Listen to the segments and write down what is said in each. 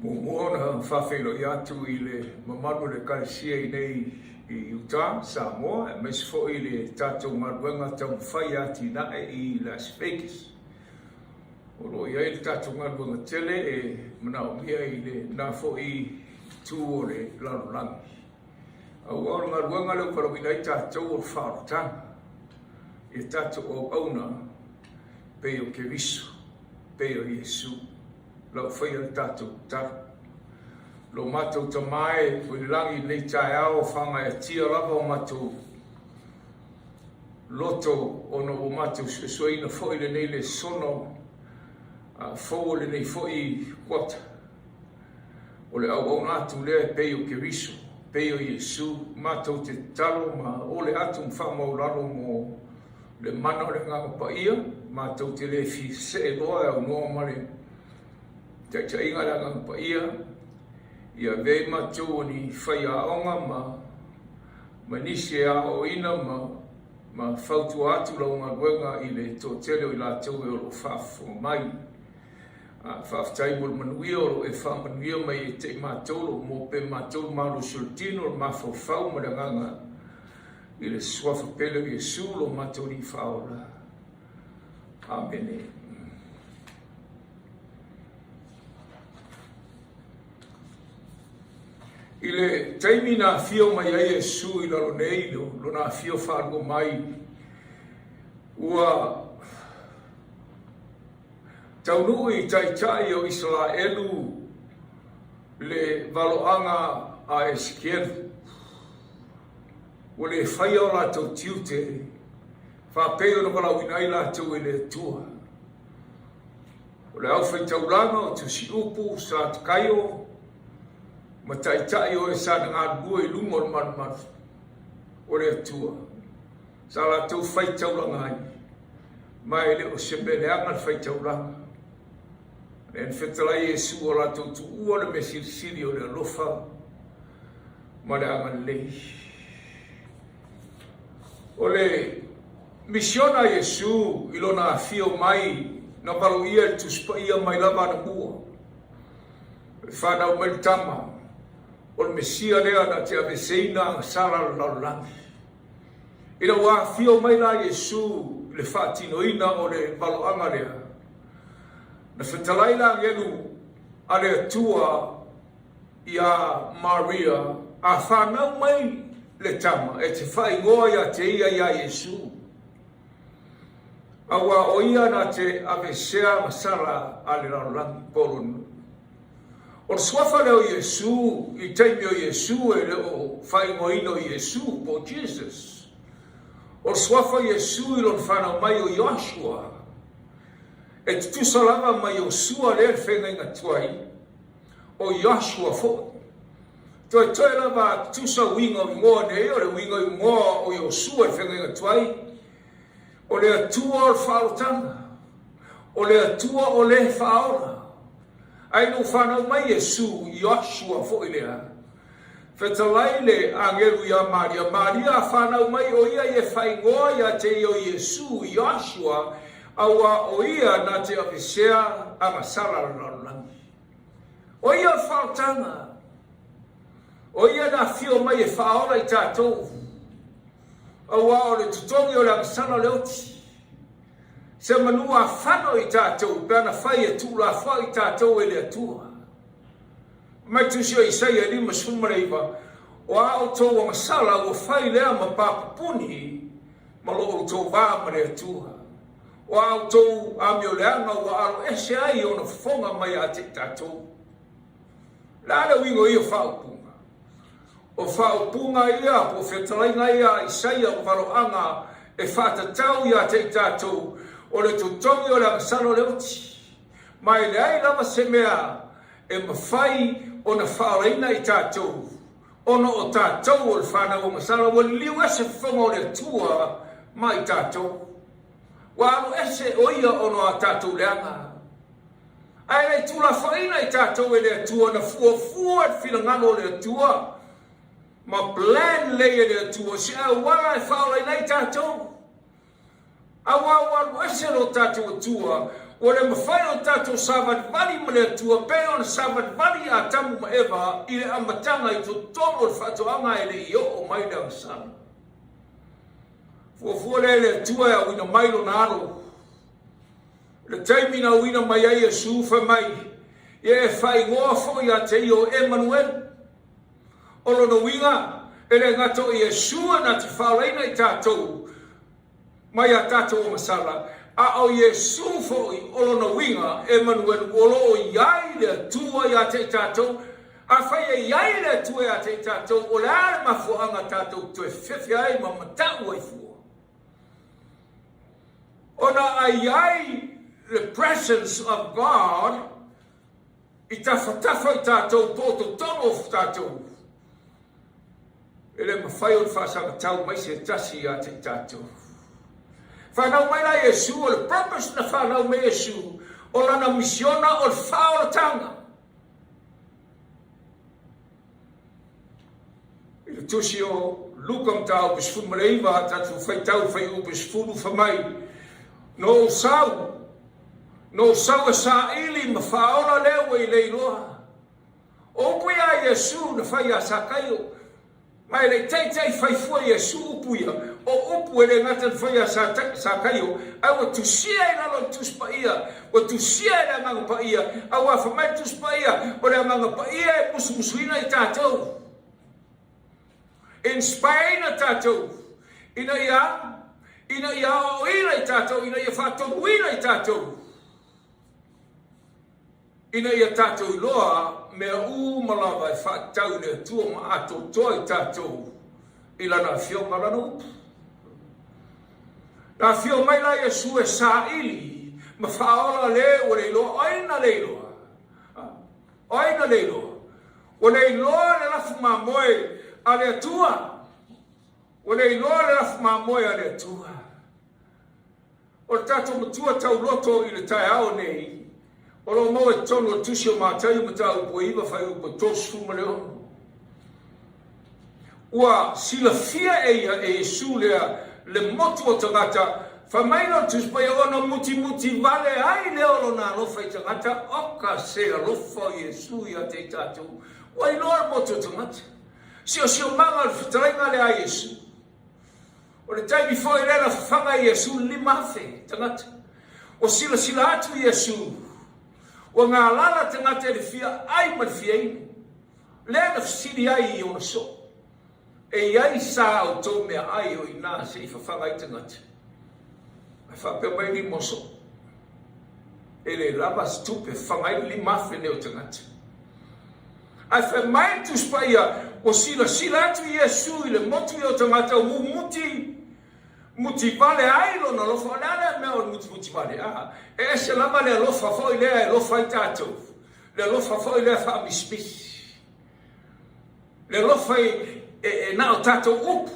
Mona whawhelo i atu I le mamaru le kalesia I nei I Utah, Samoa, e mes fo I le tātou ngaruenga tau whai ati nae I Las Vegas. O ro ia I le tātou ngaruenga tele e manao mea I le nā fo I tū o le larolangi. Au au ngaruenga leo parawina I tātou o whaarotanga. E tātou o auna peo ke viso, peo Yesu. Lau whai al tātou tara. Lo mātou ta mai, o le langi nei tae ao whanga e tia lava o mātou. Loto ono o mātou suesuaina fwoi le nei le sono, fwoi le nei fwoi kwata. O le au nātu lea peo ke riso, peo Yesu, mātou te talo ma o le atu mwhamau laro mo le mana o le ngāpa ia, mātou te le fi se loa au noa mare. Te inga la ngāpa ia, ia vei mātou ni whai aonga ma nisi a o ina ma whautu atu lau ngā ruenga I le tō tele o I la tau e oro whafo mai. Whaftai mul manuia oro e whamanuia mai e te mātou mo pe mātou maru sultino ma whau maranganga I le swafa pele Yesu lo mātou ni whaora. Amen. I le taimi nā whio mai ai Yesu I laro nei lo nā whio whārango mai ua taunui tai tai o Israelu le valoanga a Ezekiel o le whaia o lātou tiute whapeo na walawina I lātou I le tua o le au whai taulanga o tu si upu sa takaio ma tai o e sa ngā bua I lungo o maru o le atua. Sa la tau whai tauranga ai. Mai le o sebeleanga whai tauranga. En whetalai Yesu o la tau tu ua le me siri o le alofa ma le anga lei. O le misiona Yesu I lona whio mai na palo ia tu spa ia mai lava na bua. Whanau mai tama. O le mesia lea na te aveseina sara laulangi. Ina wā whio mai la Yesu le whātinoina o le valoanga lea. Na whetalai la ngelu a le atua I a Maria a whanau mai le tama e te whai ngoa ia te ia Yesu. Awa o ia na te avesea masara a le laulangi polonu. O swafa leo Yesu, I taimi o Yesu e leo whaingoino Yesu po Jesus. O swafa Yesu I lon whanau mai o Joshua. E tutusa lava mai o sua lea whenga inga tuai. O Joshua fo. Toi lava tutusa winga o ngoa nei, o le winga o ngoa o Joshua whenga inga tuai. O le atua o whaotanga. O le atua o le whaora. Ai no whanau mai Yesu Joshua fo I lea. Whetalai le angelu ia Maria. Maria whanau mai o ia e whaingoa ia te o Yesu Joshua aua o ia na te apisea a masara lalangi. O ia whaotanga. O ia na whio mai e whaora I tātou. Aua o le tutongi o le masara leoti. Se manua whano I tātou, pēna whai e tūla whai I tātou e le atua. Mai tūsio Isaia 5:8, o ao tō wa masala o whai lea ma pāpapuni, ma lo o tō wā ma le atua. O ao tō amio leanga o aro ese ai o na whonga mai a te tātou. Lāna wingo I o whaupunga. O whaupunga ia, po whetalainga ia Isaia o waloanga e whātatau ia te tātou. O le tutongi o le amasano leoti. Mai le ai lama se mea e mawhai o na whaoreina I tātou. Ono o tātou o le whanau o masano o liu ese whonga o le tua mai tātou. Wano ese o ia ono a tātou leanga. Ai nei tula whaina I tātou e le tua na fuafua e whilangano o le tua. Ma plan lei e le tua se a wala e whaoreina I tātou. Awa ese no tātou tua o le mawhai o tatou savat vali ma le atua, pe o na savat vali a tamu ma ewa, i le amatanga i to tono le whatoanga e le i o mai le amasana. Fuafua le atua e a wina mailo na aro. Le taimi na wina mai ai e sufa mai, e whai ngoa fo i a te i o Emmanuel. Olo na winga, e le ngato i e sua na te whaoleina i tatou, mai a tatou o masala. A o Yesu foi olo na winga Emmanuel olo iai le tua ia te tatou a fai iai le tua ia te tatou o le ale mafuanga tatou tu e fefe ai ma matau ai fua. Ona ai the presence of God i tawhatafa i tatou poto tono of tatou. Ele mawhai o le whaasanga tau mai se tasi ia te tatou. Whanau mai la Yesu, o le purpose na whanau me Yesu, o lana misiona o le whaoratanga. I le tusi o lukam tau pisfunu mareiva, tatu whai tau whai u pisfunu whamai. No sau e sa ili ma whaora lewa I leiloa. O pui a Yesu na whai a sakaio, mai le teitei whai fua Yesu upuia, o upu ele ngata whaia sa kaio, au a tusia e nalo tuspa ia, o tusia e nganga pa ia, au a whamai tuspa ia, o le nganga pa ia e musuina I tātou. In Spain a tātou, ina ia o ina I tātou, ina ia whātonu ina I tātou. Ina ia tātou I loa, mea malawa e whātau le tua ma ato toa I tātou, I lana whionga lana upu. Na fio mai la Yesu e sa ili, ma whaola le o le loa, oina le loa. Oina le loa. O le loa le lafu ma moe a le atua. O le loa le lafu ma moe a le atua. O le tato matua tau loto I le tai ao nei. O lo mo e tono o tusi o mātai ma tau po iwa whai upa tosu ma leo. Ua sila fia e Yesu lea, le motu o tangata, whamaino tuspai ona muti vale ai leo lo na lofa I tangata, oka se alofa Yesu ia te tātou. Wai loa motu o tangata. Sio manga whatarenga le a Yesu. O le taimi fo I rena whanga Yesu lima fe tangata. O sila atu Yesu. O ngā lala tangata le fia ai ma le fia inu. Lena fsiri ai I ona so. E iai sa o tō mea ai o ina se I whawhanga I tangata. Ai whapea mai li moso. E le lava stupe whangai li mawhene o tangata. Ai wha mai tu spaia o sila atu Yesu I le motu I o tangata o muti vale ai lo na lofa. Nana mea o muti vale. E se lama le lofa fo I lea e lofa I tātou. Le lofa fo I lea wha mispisi. Le lofa e na o tato upu,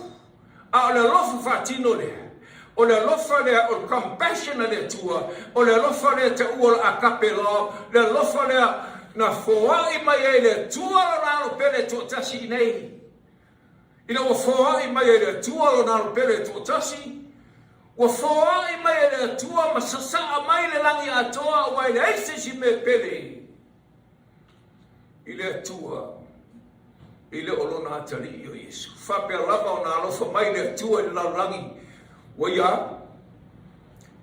a o le lofa whatino lea, o le lofa lea o compassion lea tua, o le lofa lea te ua a kapelo, le lofa lea na foai mai e le tua lo nalo pele tu tasi nei. Ina o foai mai e le tua lo nalo pele tu tasi, o foai mai e le tua masasa mai le langi atoa, wai le eise si me pele. I le tua, I le olona atari o Yesu. Whapea lava o nā alofa mai le atua I le laulangi.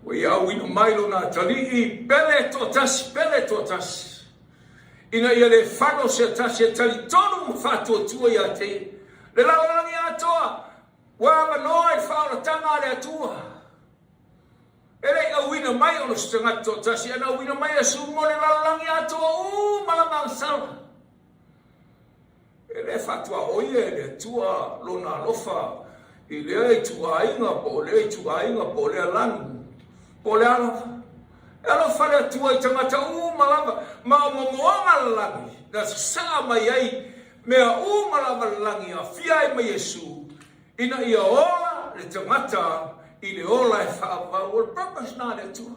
Waia wina mai lo nā atari I pele tō tasi. Ina ia le whano se tasi e tali tonu mwhatua tua ia te. Le laulangi atoa. Wama noa I whaona tanga le atua. Ele a wina mai o se tangata tō tasi. Ana wina mai a sumo le laulangi atoa. Malanga sala. E le fatua oia e le tua lona lofa I lea I tua inga po le alangu po le alafa e alofa le tua I tangata malava ma o momoanga langi na saa mai ai mea malava langi a fia I ma Yesu ina ia ola le tangata I le ola e whaava o le purpose na le tua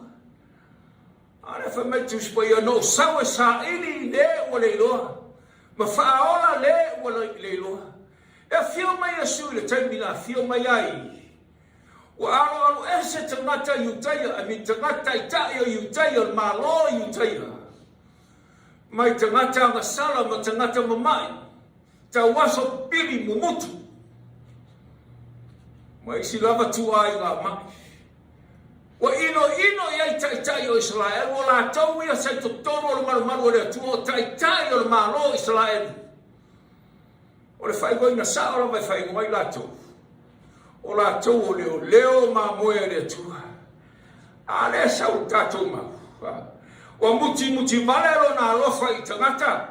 ane whamaitu spa no sawe sa ili le o le iloa ma whaola le wala le loa. E fio mai Yesu le taimi na fio mai ai. Ua alo ese tangata iutaia, ami tangata itai o iutaia, malo iutaia. Mai tangata ngasala, ma tangata mamai. Ta waso pili mumutu. Mai si lava tuai ngā mai. Wa ino ia tai o Israel, o la tau ia sai totoro o maru le tuo tai o malo Israel. O le fai goina sa o vai fai ngoi la tau. O la tau o leo ma moe le tua. Ale sa o tatou ma. O muti valero na alofa i tangata.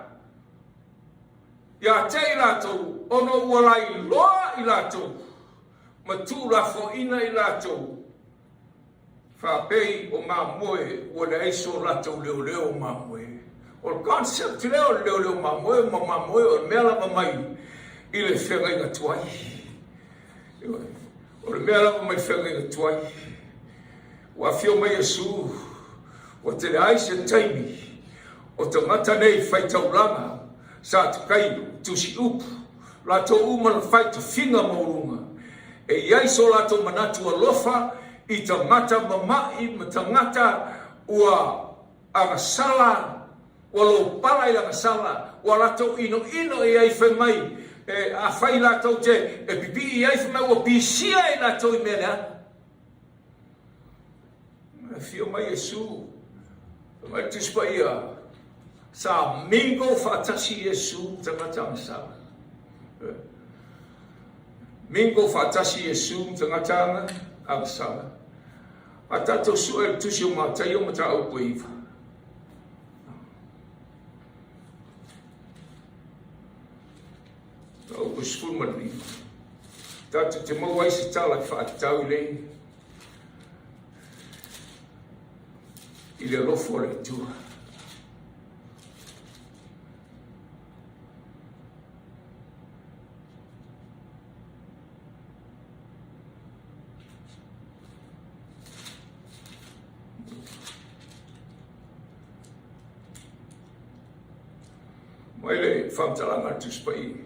Ia te la tau, ono ua lai loa i la tau. Ma tu la fo ina i la tau. Whapei o mā moe, o le eiso lato leo mā moe. O le concept leo mā moe, mā moe, o le mea lava mai, i le whenga inga tuai. O le mea lava mai whenga inga tuai. Wa fio mai Yesu, o te le aise taimi, o te ngata nei whai tauranga, sa tukai, tusi upu, lato umana whai tu whinga maurunga. E iaiso lato manatu alofa, I tangata mamai, ma tangata ua agasala, ua lo pala I agasala, ua lato ino I ai whaimai, a whai lato te, e pipi I ai whaimai, ua pisia I lato I mea. Fio mai Yesu, mai tuspa ia, sa mingo whatasi Yesu, tangata agasala. Mingo whatasi Yesu, tangata agasala. A tatou suel tusi o mātai o mata au koiva. Tau ko sifuru mani. Tatou te mau aisi tala I whaatau I lei. I le lofo le tua. Mai le whamtalanga tuspai.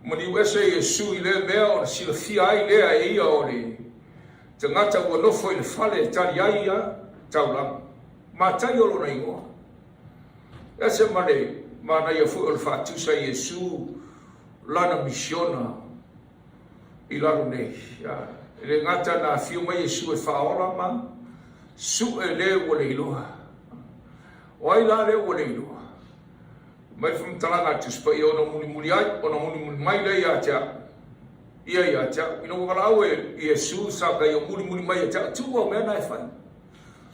Mani wese Yesu I le mea o sila fia ai lea e ia o le. Te ngata ua nofo I le fale tari ai ia taulang. Mātai o lona ingoa. Ese mane, mana ia fu o le whatusa Yesu lana misiona I laro nei. Le ngata na fiu mai Yesu e whaola ma, su e le o le iloha. Oi la le o le iloa. Mai whamtalanga tuspa I ono muli ai, ono muli mai le ia tia. Ia tia. Ino walau e Yesu sa kai o muli mai tia. Tua o mea nai whai.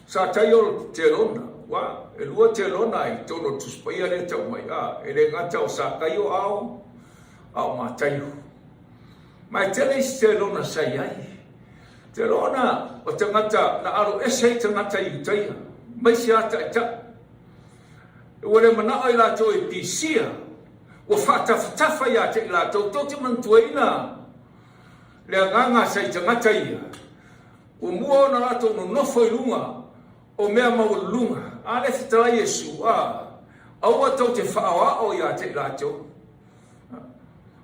Sa tai o te lona. Wa, e lua te lona I tono tuspa ia le tau mai. E le ngata o sa kai o au mātai o. Mai tele isi te lona sai ai. Te lona o te ngata na aro ese te ngata I utaia. Mai si ata I ta. Ua le manao I lato e pisia, ua whaatawhatafa ia te I lato, tō te mantuaina, le anganga sai tangata ia. Ua mua ona lato no nofo I lunga, o mea mau lunga, a le whitala Yesu, aua tau te whaawao ia te I lato.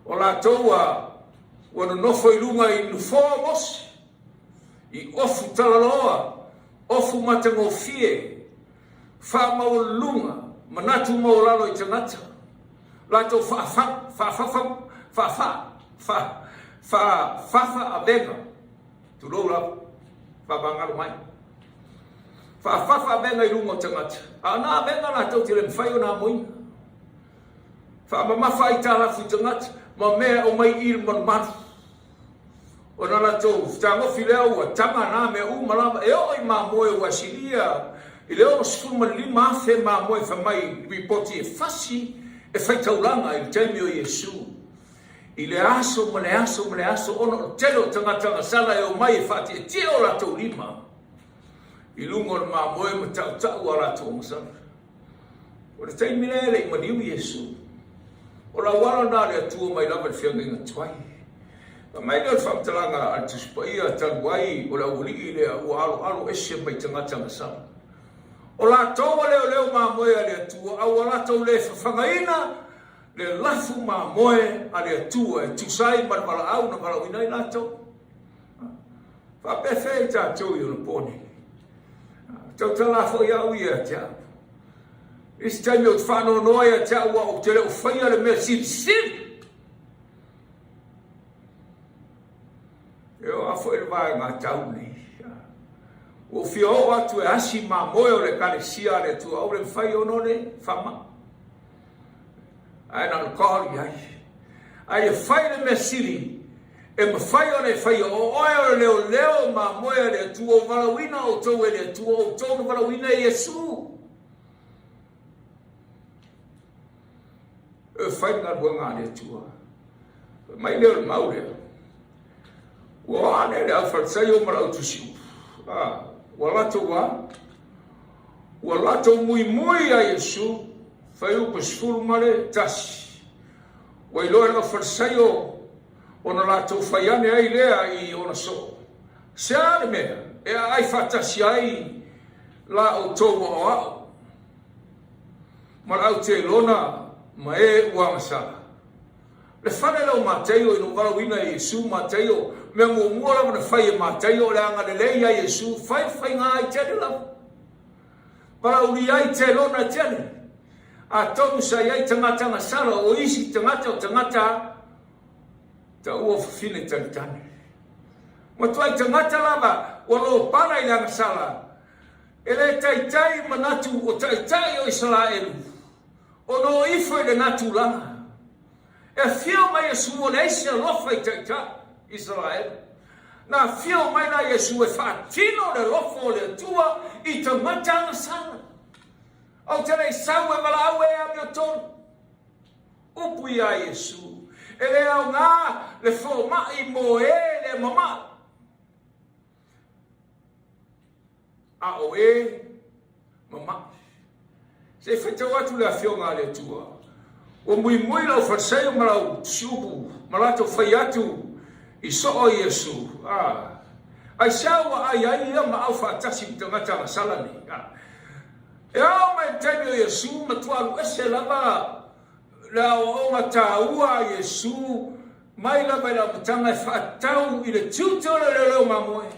O lato ua no nofo I lunga I nufoa mosi, I ofu talaloa, ofu matangofie, wha mau lunga, manatu mau lalo I tangata. Lato fa a benga. Tu rola fa bangalo mai. Fa a benga I lungo tangata. Ana benga lato te le mwhai o nā moina. Fa mamafa I tala fu tangata. Ma mea o mai il manu. O na lato tango fileo ua tanga nā mea malama. E o I mā moe ua silia. I leo o sifuma lima afe mā moe whamai ripoti e fasi e whaitauranga I taimi o Yesu. I le aso ono o telo tangata sala e o mai e whati e tia o lato lima. I lungo o mā moe ma tau a lato o masana. O le taimi lele I maniu Yesu. O la wala nā le atua mai lava le whianga inga tuai. Ka mai leo whamtalanga al tuspaia taluai o la uli le ua alo ese mai tangata masana. O la toa leo mā moe le atua, au la tau le whangaina, le lafu mamoe a le atua e tusai ma wala au na wala wina i lato. Fa pefe ta tau i ona poni. Tau tala fo ia ui a tia. Isi taimi o tfano noa a tia ua o te leo whaia le mea siri. Eo a fo ele vai ngā tau nei. O fia o atu e asi mamoe o le kalesia le tua au le whai ono le whama. Ai na kori ai. Ai e whai le mea siri. E ma whai o le whai o oe o leo leo mamoe le tua o walawina o tau e le tua o tau na walawina e Yesu. E whai ngā ruanga le tua. Mai leo le mau leo. Ua ane le au whatsai o marau tusiu. Walato wa. Walato mui mui a Yesu. Whai upa sfuru male tasi. Wai loa na whatsai o na lato whaiane ai lea i ona so. Se ane mea. E ai whatasi ai la o tō o au. Marau te lona ma e ua masala. Le whane lau Mateo ino warawina e Yesu Mateo me mua lama na whai e Mateo le anga le lei a Yesu whai ngā ai tene lau. Para uri ai te lona tene. A tonu sai ai tangata sala o isi tangata o tangata ta ua whawhine tane. Ma tuai tangata lava o lo pana i langa sala. E le taitai manatu o taitai o Israelu. O no ifo i le natu langa. E fio mai Yesu o leisi a lofa i taita Israel. Na fio mai na Yesu e whaatino le lofo le tua i te matanga sana. Au te rei sau e wala au e a mio tonu. Upu i a Yesu. E le au ngā le fo mai mo e le mama. A o e mama. Se whaitau atu le a fio ngā le tua. O mui lau wharsei o marau siupu, malato whai atu i so o Yesu. Ai sawa ai ia ma au whaatasi i tangata na salani. E au mai temi o Yesu ma tuaru ese lava la o ma taua Yesu mai lava i la matanga e whaatau i le tiutore le leo mamoe.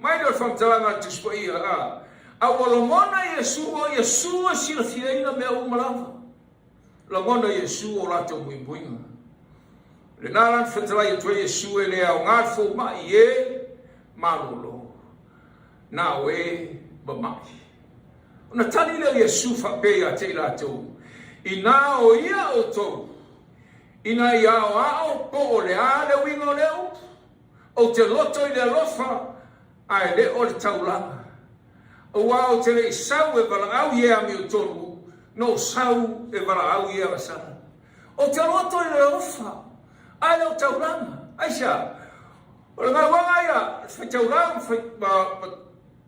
Mai lor whamtalanga tuspo ia. A walomona Yesu o Yesu a sila fiaina mea umalava. La mona Yesu o lato muimbuinga. Le naran whetalai atua Yesu e le au ngarfo mai e malolo. Na we mamai. Ona tani leo Yesu whapea te lato. I nā o ia o tō. I nā ia o ao po o le a le wingo leo. O te loto i le lofa. Ai le o le taulanga. O wao te le sau e wala au ie a mi o tonu. No sau e wala au ia rasana. O te roto i le ofa. Ai leo tauranga. Aisha. O le ngai wanga ia. Whai tauranga.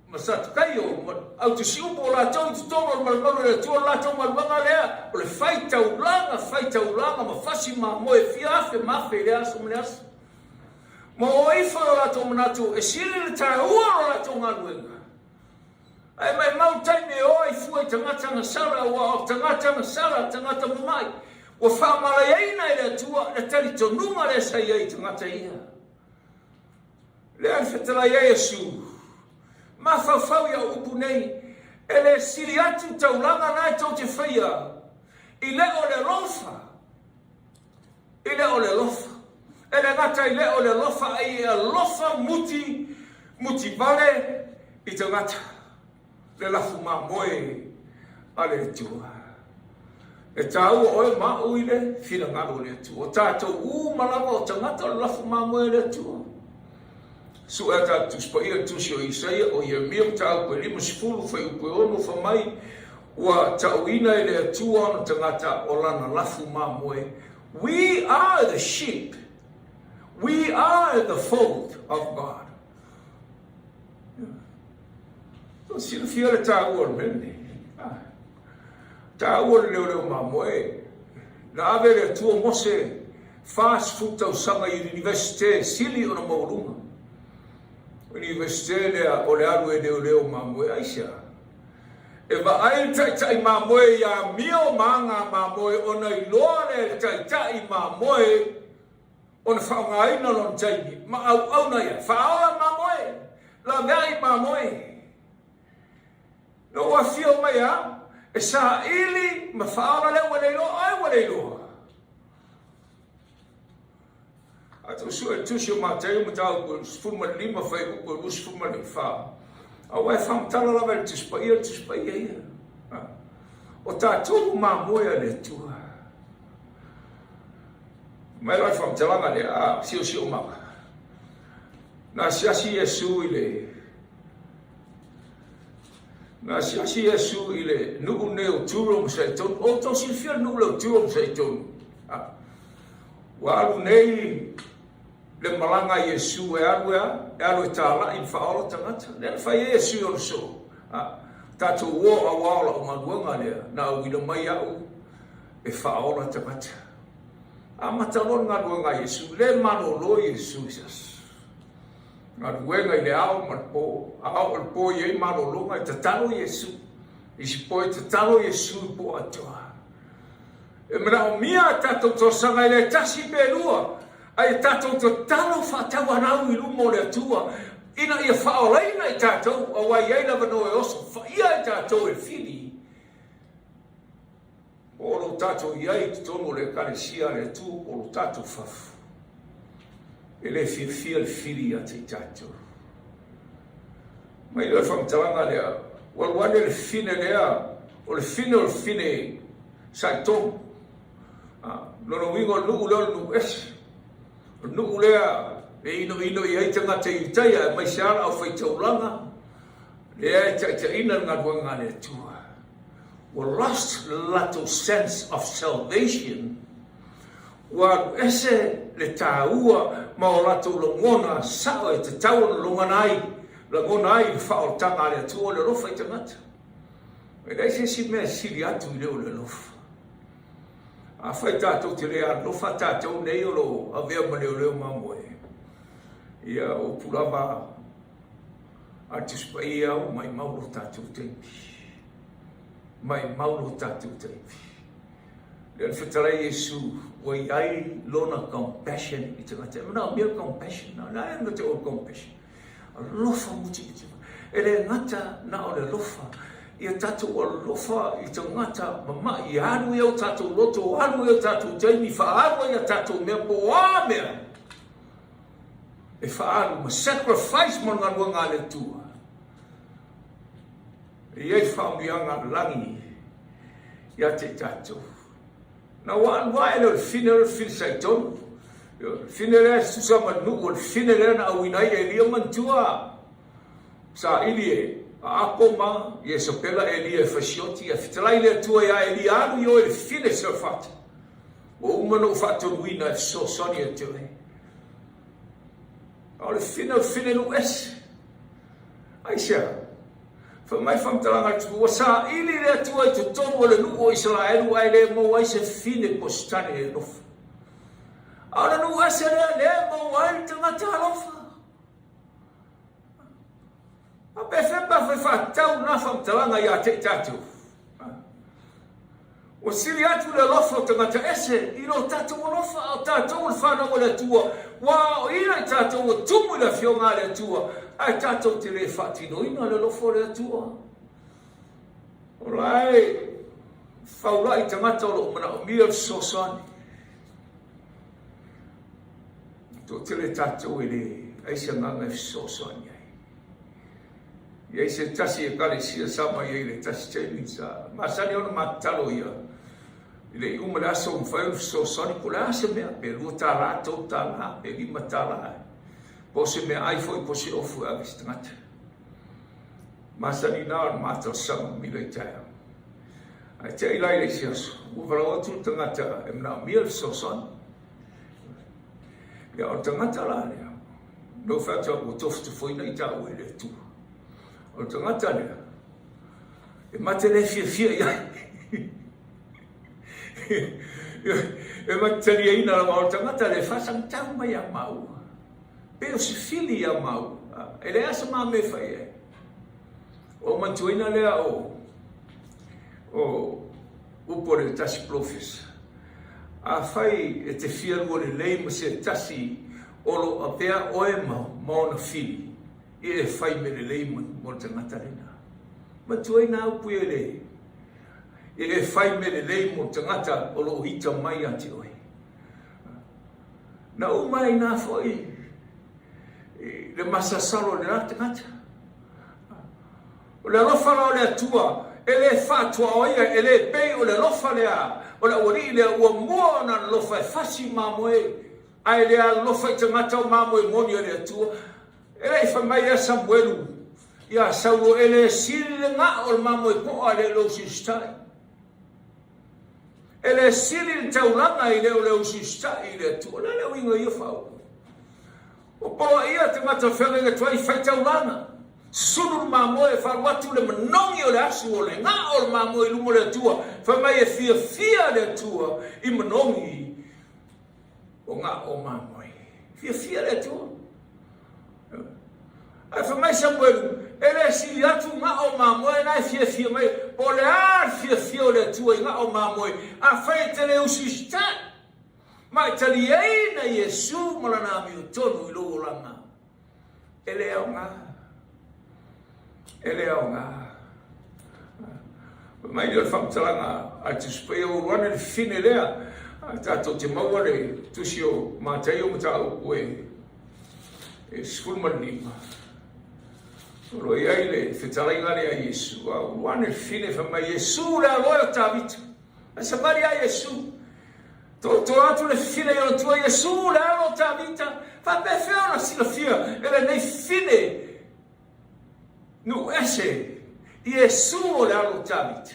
Ma satu kai o. Au te siupo o la tau i te tono. Ma le tua la tau ma wanga lea. O le whai tauranga. Whai tauranga. Ma whasi ma moe fiafe. Ma fe lea som leas. Ma o ifa o la tau manatu. E siri le tae ua o la tau ngā luenga. Ai mai mau taime o ai fua i tangata na sara o tangata na sara, tangata mamai. O whamara eina i le tua, le tari tonunga le sa i tangata ia. Le an whetara ia Yesu. Ma whawhau ia upu nei, e le siri atu taulanga nai tau te whaia. I le o le lofa. I le o le lofa. E le ngata i le o le lofa, ai e lofa muti vale i tangata. Le lafu ma moe ale tua. E tau o e ma uile fina ngaro le tua. O tātou malama o tangata le lafu ma moe le tua. Su e tātou spaia tusi o Isaia o ia mia tau koe lima sifuru fai upe ono fa mai ua tau ina e le tua o tangata o lana lafu ma moe. We are the sheep. We are the fold of God. Sila fia le tāua mene. Tāua leo leo mamoe. Na ave le tua mose fast food tau sanga i universite sili o na maurunga. Universite lea o le alu e leo leo mamoe aisha. e vai tai mamoe ya mio manga mamoe ona ilore tai mamoe ona whaungai na lon tai ma au na ya whaola mamoe la ngai mamoe no wa fio mai ya e sa ili ma whaola le wale lo atu su e tu si ma tai ma tau ko fuma lima fai ko lus fuma le fa au e fam tala la vel tis pa ia o tātou mamoe le tua mai lai fam tala le a sio ma na siasi Yesu ile nu neo turum se ton o to si fia nu lo turum se ton wa nei le malanga Yesu e alu tala in faolo tangata le fa Yesu o so tātou wo awala o manuanga lea na uina mai au e faolo tangata matalon nganuanga Yesu le manolo Yesu nganuanga ile ao malpo ye manolo ngai tatalo Yesu isi po tatalo Yesu po atoa e mera o mia tātou tosanga ile tasi pelua ai tātou to talo whatawa nau i lumo le tua ina ia whaoleina i tātou a wai ei lava no e oso whaia i tātou e whiri oro tātou iai tono le karesia le tu oro tātou whafu e le whiwhia le whiri a te tātou mai le whamtalanga lea walwane le whine lea o le whine sai tomu lono wingo nuku lolo nuku esi nuku lea e ino i ai tangata i taia mai seara au whaitaulanga lea e ina ngā wanga le tua wa lost little sense of salvation wa ese le tāua ma o lato longona sao e te tau longona ai le whaotanga le tua le lofa i tangata e reise si mea siri atu i leo le lofa a fai tātou te rea lofa tātou nei o lo a vea ma leo mamoe ia o purava a te spaia o mai mauro tātou teipi le whetarai Yesu o iai lona compassion i te ngata na mere compassion na e ngata o compassion a lofa muti e le ngata na o le lofa ia tātou o lofa i te ngata mama i haru i au tātou loto haru i au tātou taimi whaaru i a tātou mea po a mea e whaaru ma sacrifice mo ngā ruanga le tua e ei whaamianga langi i a te tātou na wa e le fine sai tonu fine le susama nuku le fine le na awinai e lia mantua sa ili e a akoma i e sopela e lia e fasioti e fitalai le tua ia e lia alu i o e fine se fata o umano fatonu ina e so soni e te rei o le fine lu ese ai sea fa mai famtalanga tu sa ili le tua i te tonu le nuku o Israelu ai le mo ai se fine postane e lofa ala nu ese le mo ai te ngata lofa a pefemba foi fatau na famtalanga ia te tātou o siri atu le lofa o te ngata ese i lo tātou o lofa o tātou o whanau le tua wa o ina i tātou o tumu le fionga le tua ai tātou te le whatino ina le lofa le tua o lai whaula i tangata o lo mana o mia sosani to te le tātou e le aisa nganga sosani ia i se tasi e kare sia sama ia i le tasi teimi sa masani ona matalo ia i le uma le aso mwhai so sani ko le asa mea pe lua tā rātou tā rā pe lima tā rā po se mea ai foi po se ofu agi se tangata masani nā mātou sama mi le taia ai te ilai le sia so uvara otu tangata e mna mia le so sani ia o tangata rā lea no whata o tofu te foina i tā ue le tua o tangata lea e mate le fia ia e mate le ina la o tangata le fasang tau mai a mau pe o se fili a mau e le asa ma me fai e o mantuina lea o o upo le tasi profesa. A fai e te whiarua le lei ma se tasi olo a pea oe maona fili. I e fai me le lei mo te ngatarena. Ma tuai na upu e le. I e fai me le lei mo te ngata olo hita mai ati oe. Na umai na foi le masasalo le rata ngata. O le alofa la o le atua. Ele fatua oia, ele pei o le lofa lea, o le ori lea ua mua na lofa e fasi mamoe, ai lea lofa i tangata o mamoe moni o le atua, ele i whamai ea Samuelu, ia saulo ele siri le ngā o le mamoe poa le lo sistai. Ele siri le taulanga i leo leo sistai i le atua, le leo ingo ia whau. O poa ia tangata whenga tuai whai taulanga. Sunu mamoe fa watu le manongi o le asu o le ngā o le mamoe lumo le atua fa mai e fia le atua i manongi o ngā o mamoe fia le atua ai fa mai Samuelu ele sili atu ngā o mamoe na fia mai o le ar fia o le atua i ngā o mamoe a fai te le usista mai tali eina Yesu malana mi o tonu i lo o langa ele au ngā ele au ngā. Mai le whamtalanga a te spea o ruane le fine lea. Tātou te maua le tusi o mātai o mata o koe. E skulman lima. Roi ai le whetalainga lea Yesu. A ruane le fine whamai Yesu le aloe o tāwita. A sabari a Yesu. Tō atu le fine o tua Yesu le aloe o tāwita. Whapewhea na sila fia. Ele nei fine. No ese, Yesu o le alo tāwita.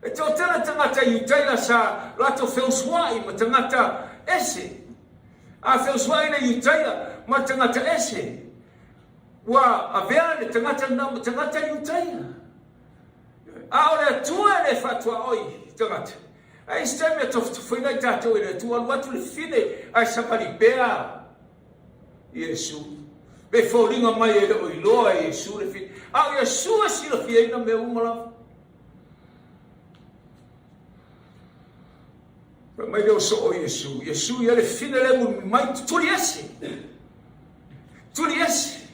E tō tēnā tangata i utaila sa lato whewswai ma tangata ese. A whewswai na i utaila ma tangata ese. Wa a vea le tangata nama tangata i utaila. A o le atua le whatua oi tangata. A i steme to whainai tātou e le atua watu le fine a sapari pēa Yesu. Be fōringa mai e o iloa e Yesu le fi. A Yesu a sila fi eina me umalawa. Mai leo so o Yesu. Yesu ia le fine le mu mai tuli ese. Tuli ese.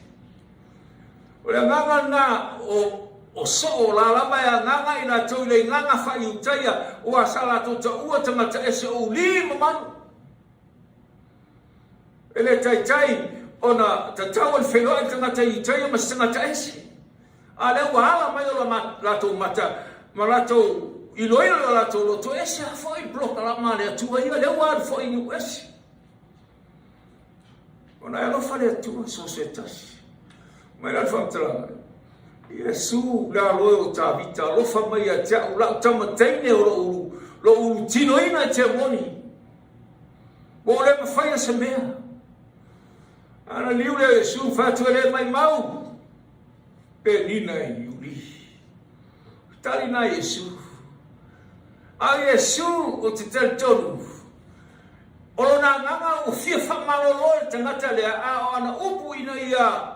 O le nganga na o so o la lama ya nganga ina tau le nganga whai utaia o a sala tota ua tangata ese o lima manu. Ele tai ona tatau al felo ai tangata i taia ma tangata ese. A le wahala mai o la lato mata, ma lato i loina o lato loto ese a foi bloka la mare atua ia le wad foi ni ese. Ona e lofa le atua so se tasi. Mai la whamtara. Yesu la loe o tāwita, lofa mai a tea u lau tamateine o lo ulu tinoina te moni. Mo le mawhaia se mea. Ana liu le Yesu whātua le mai mau. Pe nina i iuri. Tari na Yesu. A Yesu o te tel tonu. O na nganga o fia whamalolo tangata lea a o ana upu ina ia.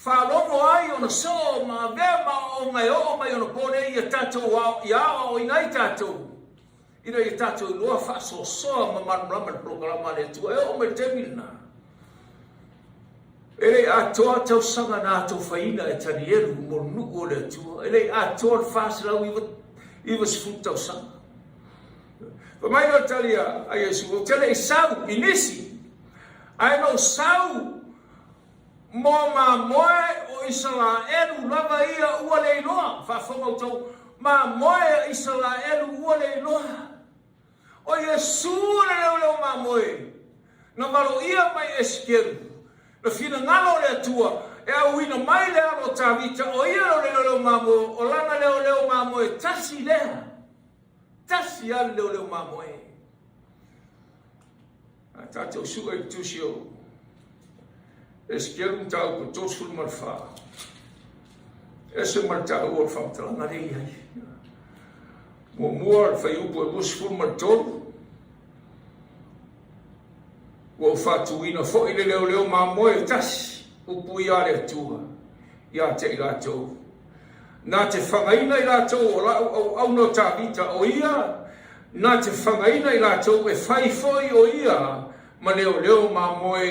Whalomo ai o na so ma vema o ngai o mai o na pone ia tatou ia o inai tatou. Ina ia tatou i loa whaso soa ma manurama programa le tua e o me temina. Ele atoa tau sanga na tau whaina e tani eru mo nuku o le atua. Ele atoa le whāsilau iwa sifu tau sanga. Pa mai no talia a Yesu, o tele i sau, i nisi. Ai no sau, mo ma moe o isala eru lava ia ua le iloa. Whawhonga o tau, ma moe isala eru ua le iloa. O Yesu le leo ma moe. Na malo ia mai eskeru. Na fina ngalo le atua, e au ina mai le alo tāwita, o ia leo mamo, o lana leo mamo e tasi lea. Tasi al leo mamo e. A tātou sua i tusio, e skerum tau ko tosul marwha. E se martau o whamtalanga rei ai. Mo mua al whai upo e musful martolu. O whatuina fo ile ma moe tasi upu ia le tua ia te ilatou Nā te whangaina I rātou au no tā vita o ia, nā te whangaina I rātou e whaifoi o ia, ma leo mā moe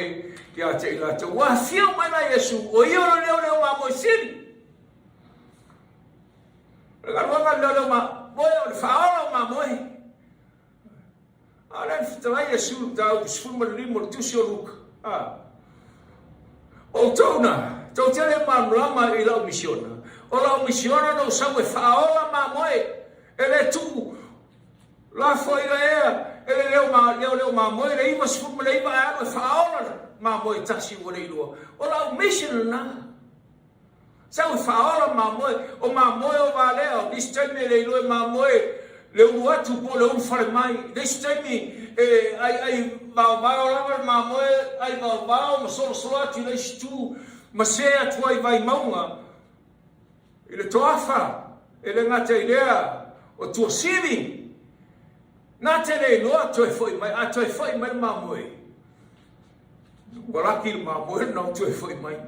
ia te I rātou. Wā whiau mai na Yesu, o ia o leo mā moe siri. Ranga leo mā moe o le whaola mā moe. Ala whitawai Yesu tau sfuma limo le tusi o luka. O tauna, tau tere mā mlama I lau misiona. O lau misiona no sau e whaola mā moe, e le tu la foi ea, e le leo mā moe, le iwa sfuma le iwa anu e whaola mā moe tasi o le ilua. O lau mission na. Sau e whaola mā moe, o mā moe o wā leo, this time le ilua mā moe, le unu atu po le unu whare mai, this time ai vau lava mā moe, ai vau ma solo atu le situ, ma se atu ai vai maunga, I le toafa, e le ngata I lea, o tua siri. Nā te le loa toi foi mai, a toi foi mai mā moe. Waraki le mā moe, nau toi foi mai.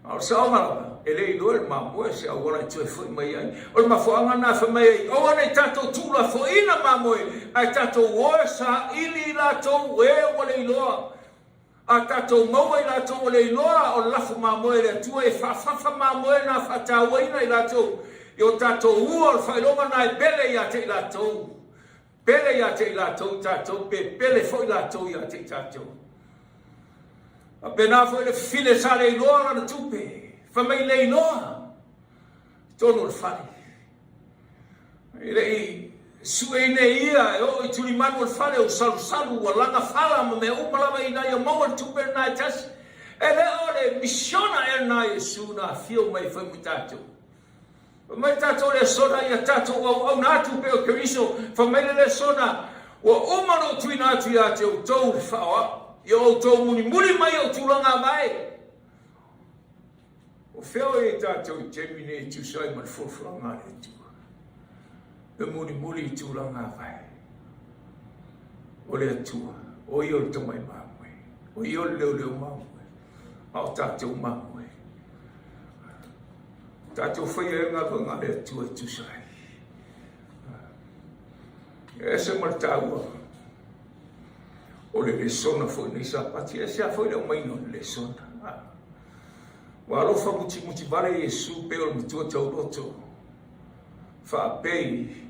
Au saonga, e le loa le mā moe, se au wala toi foi mai ai. O le mafuanga nā whamai ai, o ane tato tūla fo ina mā moe, ai tato oe sa ili la tau e o le loa. A tatou maua I rātou o le iloa o lafu mā moe le atua e whawhawha mā moe nā whatauaina I rātou. I o tatou ua o whailonga nā e pele I a te I rātou. Pele I a te I rātou tatou, pele fo I rātou I a te tatou. A pena fo I le file sa le iloa rana tupe. Whamai le iloa. Tono le whare. I le I sue nei ia, o I tuli manu al fale o salu, o langa fala, ma me umalawa I nai o maua tupe nai tasi. E le o le misiona e nai e su na fio mai whai mutato. Mai tato le sona I a tato au natu pe o keriso, whamele le sona, o umano tui natu I ate o tau le whaoa, I o tau muni mai o tulanga mai. O feo e tato I temine I tu sai man fofranga le tu. E muli tūranga vai. O le atua, o I o le tamai māmoe, o I o le leo māmoe, ao tātou māmoe. Tātou whai e ngā wanga le atua tūsai. E se martaua, o le sona foi nei sapati, e se a foi le maino le sona. Wa alofa muti vale Yesu pe o le mutua tau roto. Whaapei,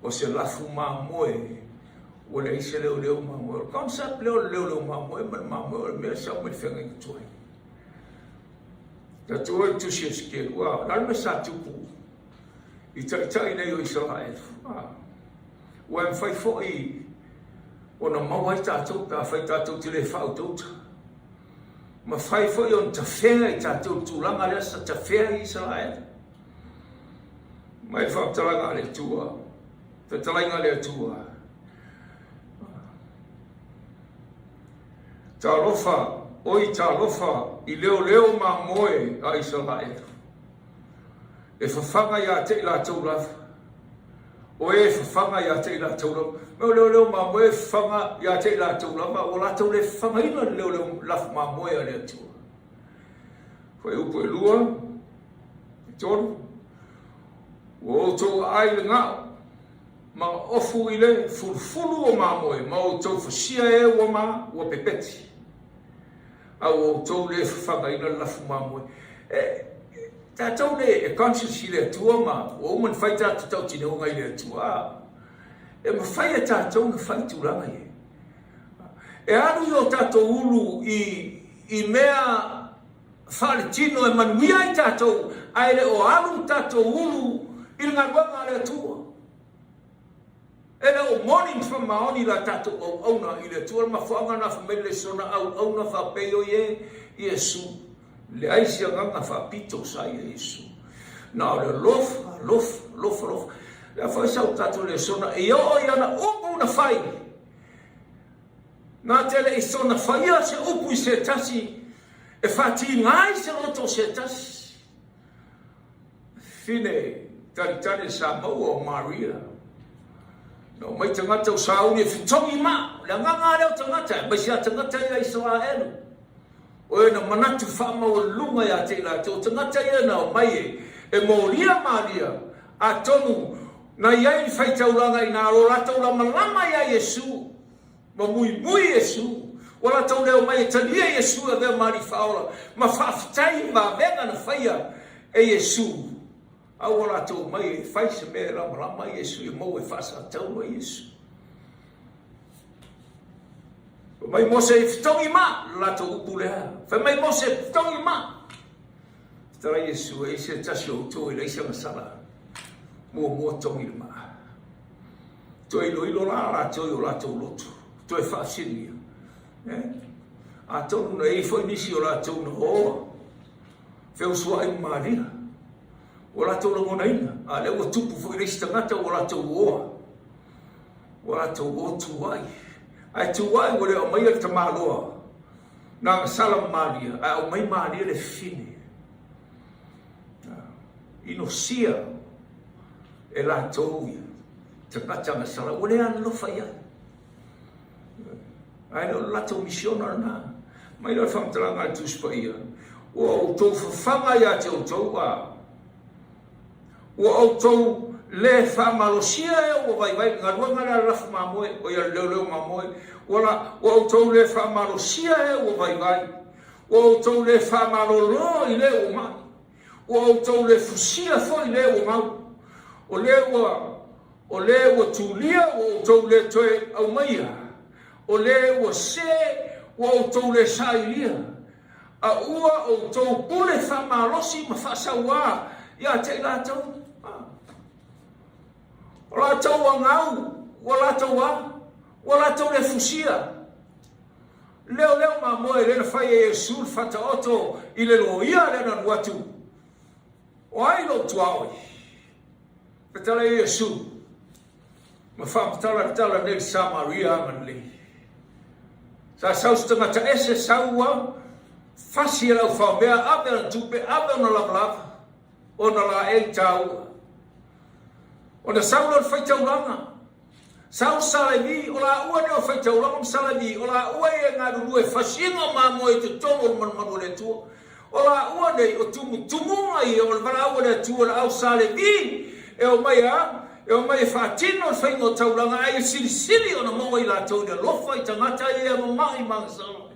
o se lafu mā moe, o le ise leo mā moe. Concept leo mā moe, mā moe, mea sau me whenga I tuai. Ta tuai tusi o sike, ua, nal me sa tupu, I tai nei o Israel. Ua em whai fōi, o na mawai tātou, ta whai tātou te le whau tauta. Ma whai fōi o ta whenga I tātou tūranga lea sa ta whenga I Israel. Mai whaptalanga le tua, te talainga le tua. Tā rofa, oi tā rofa, I leo mā moe a Israel. E whawhanga ia te ila tau lafa. O e whawhanga ia te ila tau lafa. Meu leo mā moe whawhanga ia te ila tau lafa. O la tau le whanga ina leo lafa mā moe a le tua. Whai upo e lua, I tonu. O tō ai le ngāo, ma ofu I le fulfulu o mā moe, ma o tō whasia e ua mā, ua pepeti. A o tō le whanga ina lafu mā moe. Tā tau le e conscious I le atua ma, o uman whai tātou tau tine o ngai le atua. E ma whai e tātou na whai tūranga e. E anu I o tātou ulu I mea whare tino e manuia I tātou, ai le o anu tātou ulu I ngā wanga le atua. E le o morning from maoni la tato o auna I le atua ma whanga na whamele sona au auna whapeo Yesu. Le aisi a nganga whapito sa Yesu. Nā le lofa. Le whaisau tato le sona e o iana upu na whai. Nā te le I sona whaia se upu I se tasi. E whati ngai se roto se tasi. Fine. Tari sa mau o Maria. No mai tangata o sauni e fitongi ma. Le nganga leo tangata. Mai sia tangata I Israel. O e na manatu whamau lunga ia te la. Tō tangata ia na o mai e. e moria maria a tonu na iai faitaulanga ina alo latou lama ia Iesu ma mui Iesu o latou leo mai talia Iesu a vea mari faola ma whaafitai ma venga na whaia e Iesu au o latou mai e whai se me lama Iesu e mau e whasa tau a Iesu mai mose e fitongi ma latou upu lea mai mose e fitongi ma tara Iesu e se tasi o to e leisa masala mua tongi le maa to e ilo la to o latou lotu to e whaasinia a tonu na e foi nisi o latou na hoa feo sua i maria o latou la ngonaina a leo tupu foi leisa tangata o latou hoa o latou o tuai ai tuai o leo mai al tamaloa na masala maria a o mai maria le fine inosia e latou ia tangata masala o le anu whaia ai no latou misiona na mai lo whamtalanga tu spa ia o tau whawhanga ia te o tau a o tau le whamalosia e o vai ngarua ngara rafu mamoe o ia leo mamoe o tau le whamalosia e o vai o tau le whamalolo i le o mai o tau le fusia foi le o mau o le o tulia o tau le toe au maia o le o se o tau le sailia a ua o tau pule whamalosi ma whasaua ia te latou o latou angau o latou le fusia leo mamoe le na whai e Iesu whata oto i le loia le na nuatu o ai lo tuaoi pe tala Iesu ma whaapatala nel Samaria amanle sa saustanga ta ese saua fasi lau whaumea abe na tupe abe na lamalava o na la e tau o na saula whaitaulanga sau salavi o la ua neo whaitaulanga salavi o la ua e ngā ruru e fasinga mamo e te tongo manu le tua o la ua nei o tumunga i o la ua le tua la au salavi e o mai whaatino whaingo taulanga ai siri o na monga i la tau ni lofa i tangata i a mamai mangsala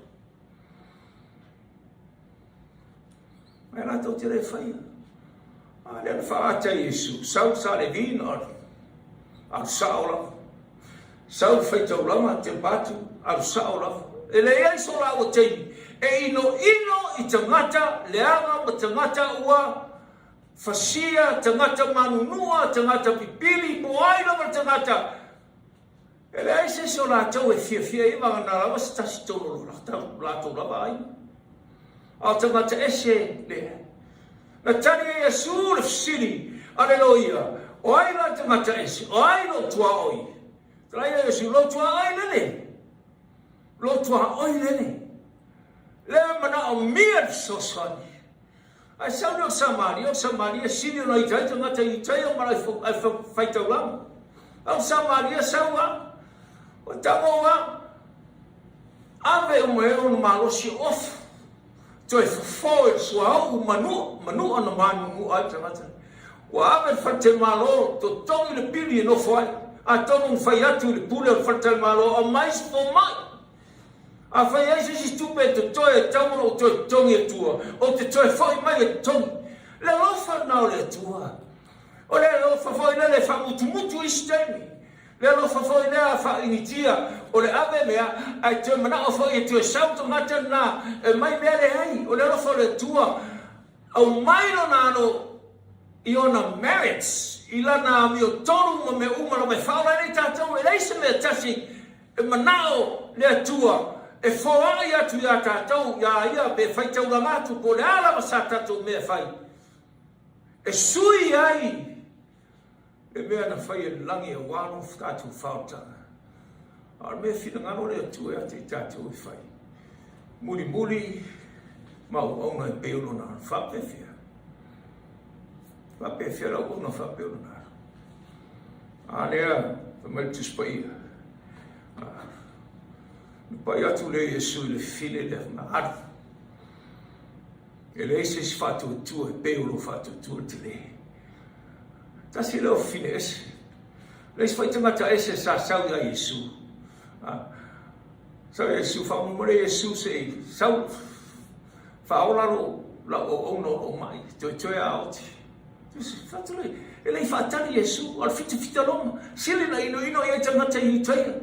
mai la tau te re whaia le na whaata Iesu sau salavi al saola sau whaitaulanga te batu al saola e le ei so la o teimi e ino i tangata leanga ma tangata ua fasia tangata manunua tangata pipili poaila ma tangata e le ei se so la tau e fia i mga narawa sa tasi tolo la tau lava ai au tangata ese le na tani e Iesu le fisiri aleluia o ai la tangata ese o ai lo tua oi trai Iesu lo tua ai lele le mana o mia sosani ai sau no Samaria sini no itai tangata itai o mara faitaulanga au Samaria saua o tamoa ave o meu no malosi off toi foi sua o manu ana manu ai tangata o ave fatte malo to tongi le pili no foi a tonu fai atu le pule o fatte malo o mais for mai a fai ese si stupe to toi tamu o to tongi tua o te toi foi mai e tongi le lofa na le tua o le lofa foi le fa mutu istemi le lofa foi le fa initia o le ave mea ai te mana o foi e tu sauto ngata na mai mea le ai o le lofa le tua au mai no nano i ona merits i lana mi o tonu mo me umaro me whaura ni tātou e leise me tasi e manao le tua e whaai atu ia tātou ia pe whaitau la matu po le ala sa tātou mea whai e sui ai e mea na whai e langi e wano tātou whautanga ar mea whina ngano le atu e ati tātou e whai muli mau auna e peuno na whapewhia whapewhia rau na whapeuno na Alea, mai tu spaia. Pai atu le Iesu le file le na ar. E le se si fatu tu e pe lo fatu tu te le. Ta si lo fine ese. Le si fai tangata ese sa sau ya Yesu. Sa Yesu fa mo le Yesu se sau fa ola lo la o no mai. To ya out. Tu fatu le. E le fa tani Yesu al fita loma. Sile na ino ya tangata i tai.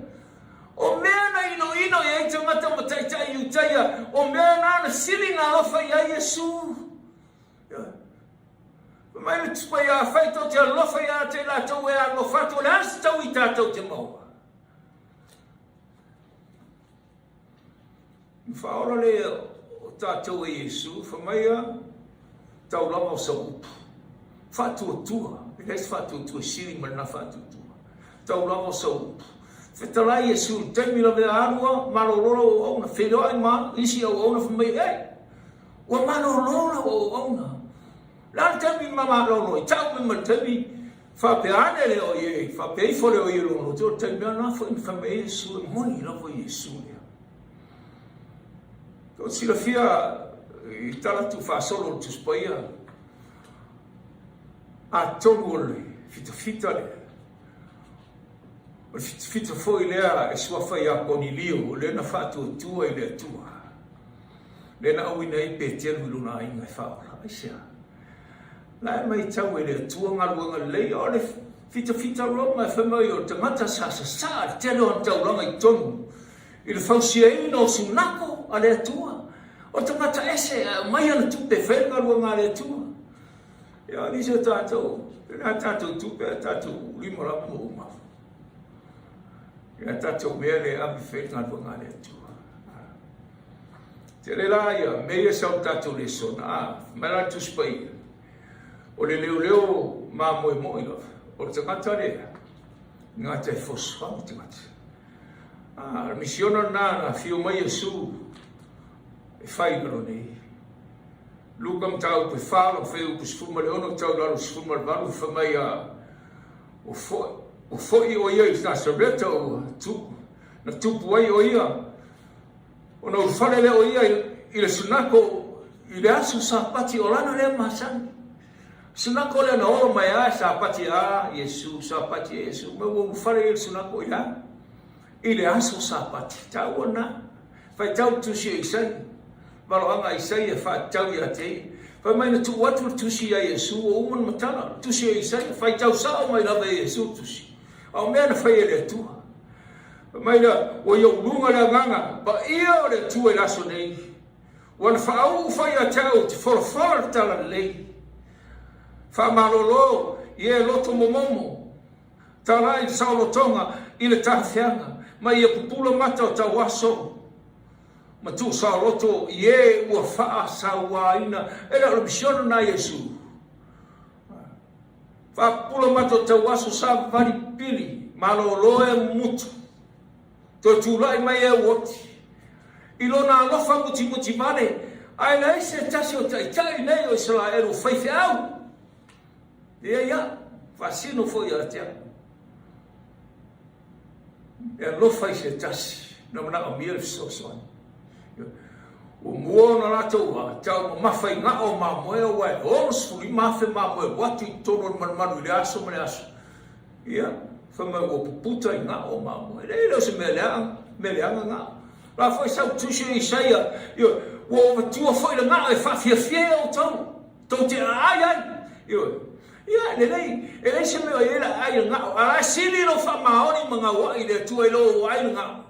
O mea na ino e tangata mo tai i tai. O mea na sili na lo fa ya Yesu. Mai le tupa ia fai tau te alofa ia te la tau e alofa tau le as tau I tātou te maua. Whaora le o tātou e Yesu, whamaia tau lama o sa upu. Whatua tua, e reis whatua tua, siri marina whatua tua. Tau lama o sa upu. Whetalai Yesu, teimi la vea arua, malorora o auna, wheloa I maa, isi au auna whamaia, ua malorora o auna. La tami mama lono tau me tami fa peane le o ye fa pei fo le o ye lono to tami na fo in fame su moni lo vo Yesu ya to si la fia I tala tu fa solo tu spoia a tongole fita le fita fo ile a sua fa ya konilio le na fa tu ile tua le na o ina I pe te luna inga fa ai sia la mai tau ele tua ngaluanga lei o le fita roma whamai o tangata sa tele o tau langa I tonu I le fausia no sunako a le tua o tangata ese mai ana tupe whae ngaluanga a le tua ia ni se tātou ina tātou tupe a tātou lima la mo uma ia tātou mea le ami whae ngaluanga a le tua te le la ia mea sau tātou le sona mai la tu spai o le leo ma moe o le tangata rea ngā te fosfam tangata misiona na fio mai Yesu e whai gano nei lukam tau pe whalo wheu ku sfuma le ono tau lalo sfuma le valu whamai o foi o ia I Nasareta o tupu na tupu ai o ia o na ufale le o ia I le sunako I le asu sa pati o lana le masani sunako le na oro mai a sa pati a Yesu sa pati Yesu me wo fare il sunako ia ile aso sa pati tau na fai tau tu si isai maloanga isai e fa tau ia te fa mai na tu watu tu si a Yesu o un matana tu si isai fai tau sa o mai la Yesu tu si au me na fai ele tu mai na o yo lunga la ganga ba ia o le tu e la so nei wan fa au fai a tau te for tala lei fa malolo ye loto momomo tala I saulo tonga I le tawhianga mai e pupula mata o tawaso ma tu saulo to ye ua faa sawaina e la misiona na Yesu fa pupula mata o tawaso sa vari pili malolo e mutu to tulai mai e woti ilona alofa muti mane ai la ese tasi o tai nei o Israel o faife au ia fasino foi até lo faz se tas não na amir so o muona la toa tau ma fai nga o ma moe o sfuri ma fe ma moe watu tono manu le aso ia fama o puta nga o ma moe le se meleanga nga la foi sa tuxe Isaia o tua foi nga e fa fie o tau te ai ia ele se me ela ai nga sili lo fa maoni manga wa ile tu elo ai nga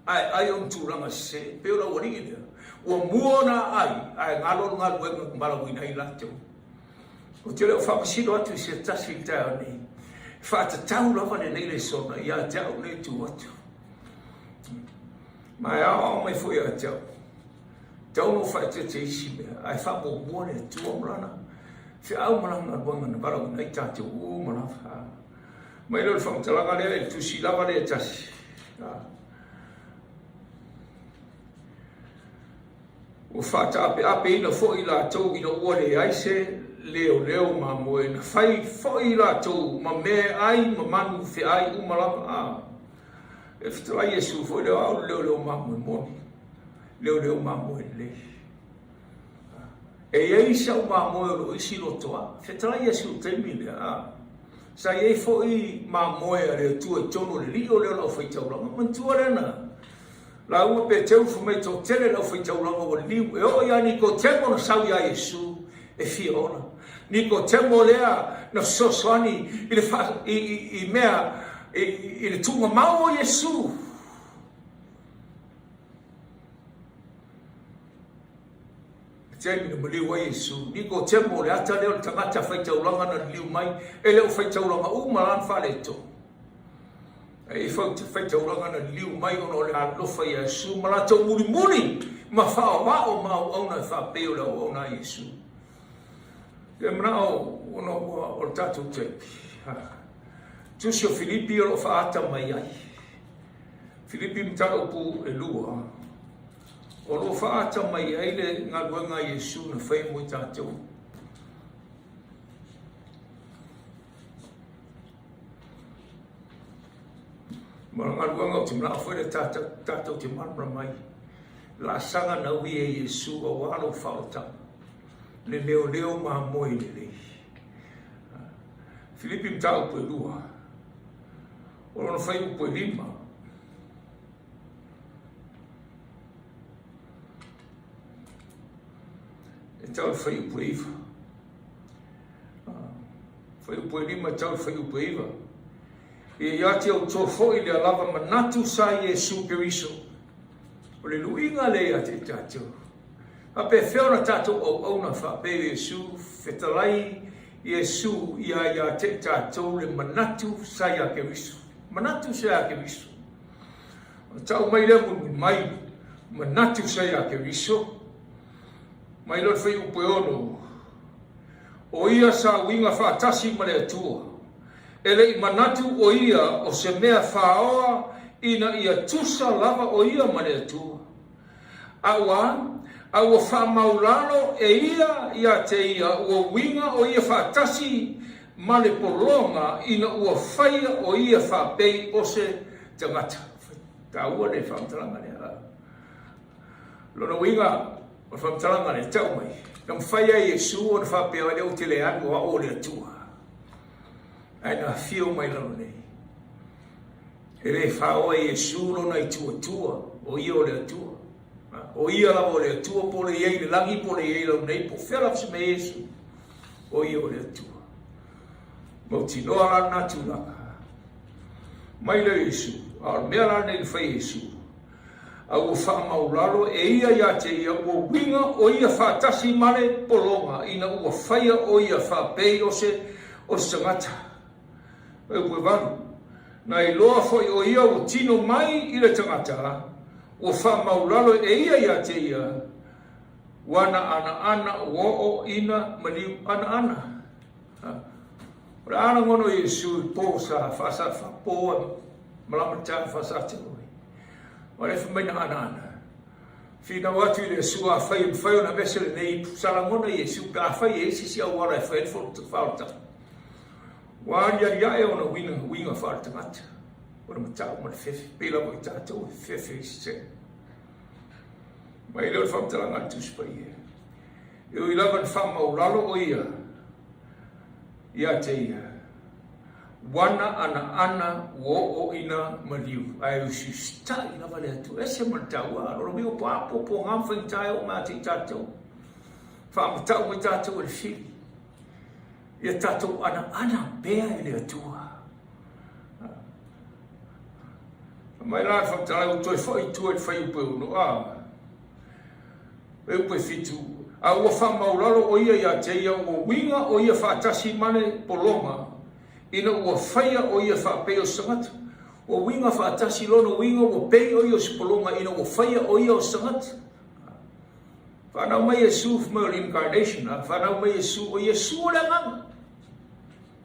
ai tu ranga se pe ora wori ile o muona ai ngalo ngalo mbala wina ila tu o te lo fa silo atu se tasi tani fa tau lo fa le sona ia tau le tu atu mai a mai foi a tau no fa te isi ai fa mo buone tu omrana se au malanga bonga na bara na ita o malanga mai lo fa tala le tu si lava le tasi o fata ape ina fo ila tau ina ore ai se leo ma moe na fai fo ila tau ma me ai ma manu fe ai o malanga e fitla Yesu fo leo ma moe moni leo ma moe le E ai sa mamoe lo isi lo toa. Fetala ia si utemi le a. Sa ia fo I mamoe le tua tono le li o le lau fai tauranga. Mantua rena. La ua pe teu fumei to tele lau fai tauranga o liu. E o ia ni ko temo na sau ia Yesu e fiona. Ni ko temo lea na sosoani I mea I le tunga mau o Yesu. Tēmi na maliu a Yesu. Ni ko temo le ata leo tangata fai tauranga na liu mai. E leo fai tauranga malan whale to. E fai tauranga na liu mai ono le alofa Yesu. Malato muri. Ma whao wao mau au na whapeo la au na Yesu. E mnao ono o tatu tepi. Tusi o Filipi o lo whaata mai ai. Filipi mtao pu e lua. O lo whaata mai ai le ngā luenga Yesu na whai mui tātou. Mara ngā luenga o te mnaa whai le tātou te manra mai. La sanga na ui e Yesu o walo whaota. Le leo mā moi le lei. Filipi mtao pu e lua. O lo na whai upo e lima. Tau whai upo iwa. Whai upo lima tau whai upo iwa. E iati au tō whoi le alava manatu sa Yesu Keriso. O le luinga le a te tātou. A pe whiona tātou au na whape Yesu. Whetalai Yesu ia te tātou le manatu sa ia Keriso. Manatu sa ia Keriso. Tau mai le mun mai manatu sa ia Keriso. Mai lo fai upo ono. O ia sa winga whaatasi ma le atua. Ele I manatu o ia o se mea whaoa ina ia tusa lava o ia ma le atua. Awa, au whamaulano e ia te ia o winga o ia whaatasi ma le polonga ina ua whaia o ia whapei o se tangata. Ta ua le whamtalanga le ala. Lona winga o whamtalanga le tau mai. Nam whaia Yesu o na whapea le o te le anu a o le atua. Ai na whio mai lano nei. E le whaoa Yesu lo na I tua o ia o le atua. O ia la o le atua po le iei le langi po le iei lau nei po whera fse me Yesu. O ia o le atua. Mau tinoa la na tūlanga. Mai le Yesu. A mea la nei le whai Yesu. Au whamaulalo e ia te ia ua winga o ia whaatasi mane polonga ina ua whaia o ia whapei o se tangata. E ue wanu. Na I loa foi o ia o tino mai I le tangata o whamaulalo e ia te ia wana ana o ina maliu ana. Ora ana ngono Yesu po sa whasa whapoa malamata whasa te oi. Ora whamai na ana. Whina watu I le sua whai o na vesele nei salangona Yesu ka whai e sisi au wara e whai fo te whaota. Wāni ia o na winga whaota ngata. Ora matau ma le whewhi. Pela mo I tātou e whewhi se. Mai leo whamtalanga tuspa ia. E o I lawan whamaulalo o ia. Ia te ia. Wana ana o ina maliu. Ai usi stai na vale atu. Ese mantaua. Oro mi o papo po ngamwhai tai o ngā te tātou. Whamatau mai tātou e whiri. Ia tātou ana bea e le atua. Mai la whamtalai o toi whai tua e whai upe uno. E upe fitu. A ua whamaulalo o ia te ia o winga o ia whaatasi mane polonga. Ina ua whaia o ia whapeo sangata. O winga whaatasi lono winga o pei o ia sipolonga ina ua whaia o ia o sangata. Whanau mai Yesu mai o incarnation. Whanau mai Yesu o Yesu o le nganga.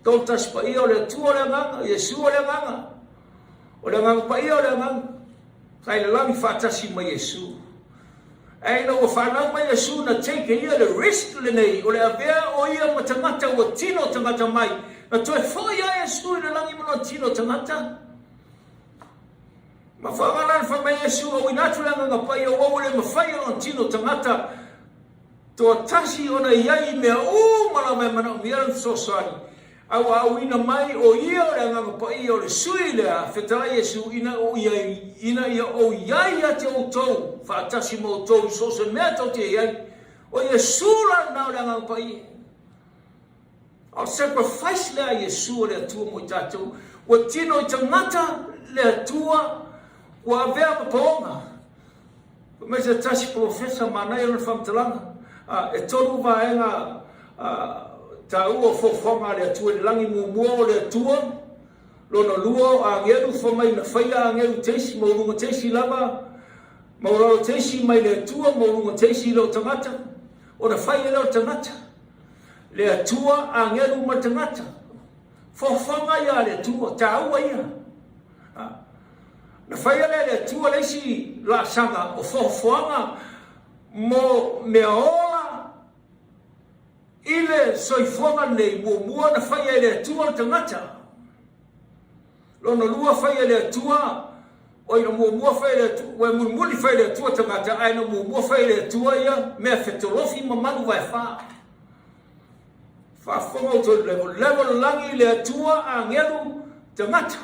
Tautas pa ia o le tua o le nganga. Yesu o le nganga. O le nganga pa ia o le nganga. Kai le lami whaatasi mai Yesu. Ai no whanau mai Yesu na take ia le risk le nei. O le avea o ia matangata o tino tangata mai. Na toi foi a Yesu I le langi mana tino tangata. Ma whangalan wha mai Yesu o inatu langa nga pai o le mawhai o tino tangata. Toa tasi ona iai mea mala mai mana umiara sosani. Au ina mai o ia o le nganga pa ia o le sui lea whetara Yesu ina o iai a te o tau whaatasi mo o tau sosa mea tau te iai o Yesu la na o le nganga pa ia. I'll sacrifice lea Yesu o le atua mo i tātou o tino i tangata le atua o avea papaonga. Me se tasi profesa manai o le whamtalanga e tonu vaenga tau o fofonga le atua le langi mua o le atua lona lua a ngeru whamai na whaia a ngeru teisi maurunga teisi lava mauraro teisi mai le atua maurunga teisi leo tangata o na whaia leo tangata le atua a ngeru ma tangata fofonga ia le atua tau ia na whaia le atua leisi la sanga o fofonga mo mea ola ile soifonga nei mua na whaia le atua tangata. Lona lua whaia le atua, o ina mua whaia le atua, o muli whaia le atua tangata, aina mua whaia le atua ia, mea whetolofi ma manu vai wha. Whafonga o tō level langi le atua a ngelu tangata.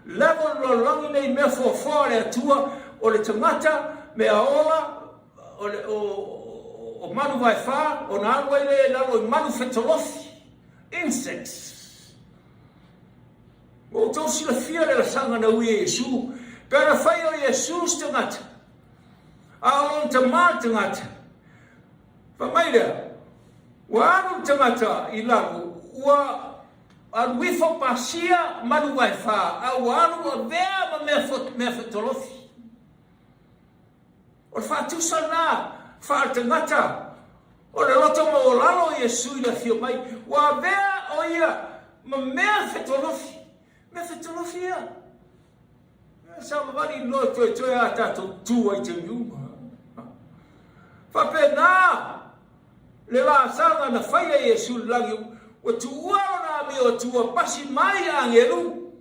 Level langi nei mea whafoa le atua o le tangata, mea ola, o manu vai wha, o nā alwai le lalo i manu whetolofi. Insects. O tau sila fia le la sanga na ui Yesu. Pera whai o Yesu stangata. A olon ta mā tangata. Whamai lea. Wa anu tangata i lago. Ua anuifo pasia manu vai wha. A wa anu a vea ma mea whetolofi. O whātusa nā. Whaatangata, o le roto ma o lalo Yesu i la fio mai, wa vea o ia, ma mea whetolofi, mea whetolofi ia. Sa mawani no toe a tato tua i te miuma. Whape nā, le la sanga na whaia Yesu langi, o tu uaro nā mi o tua pasi mai a ngelu.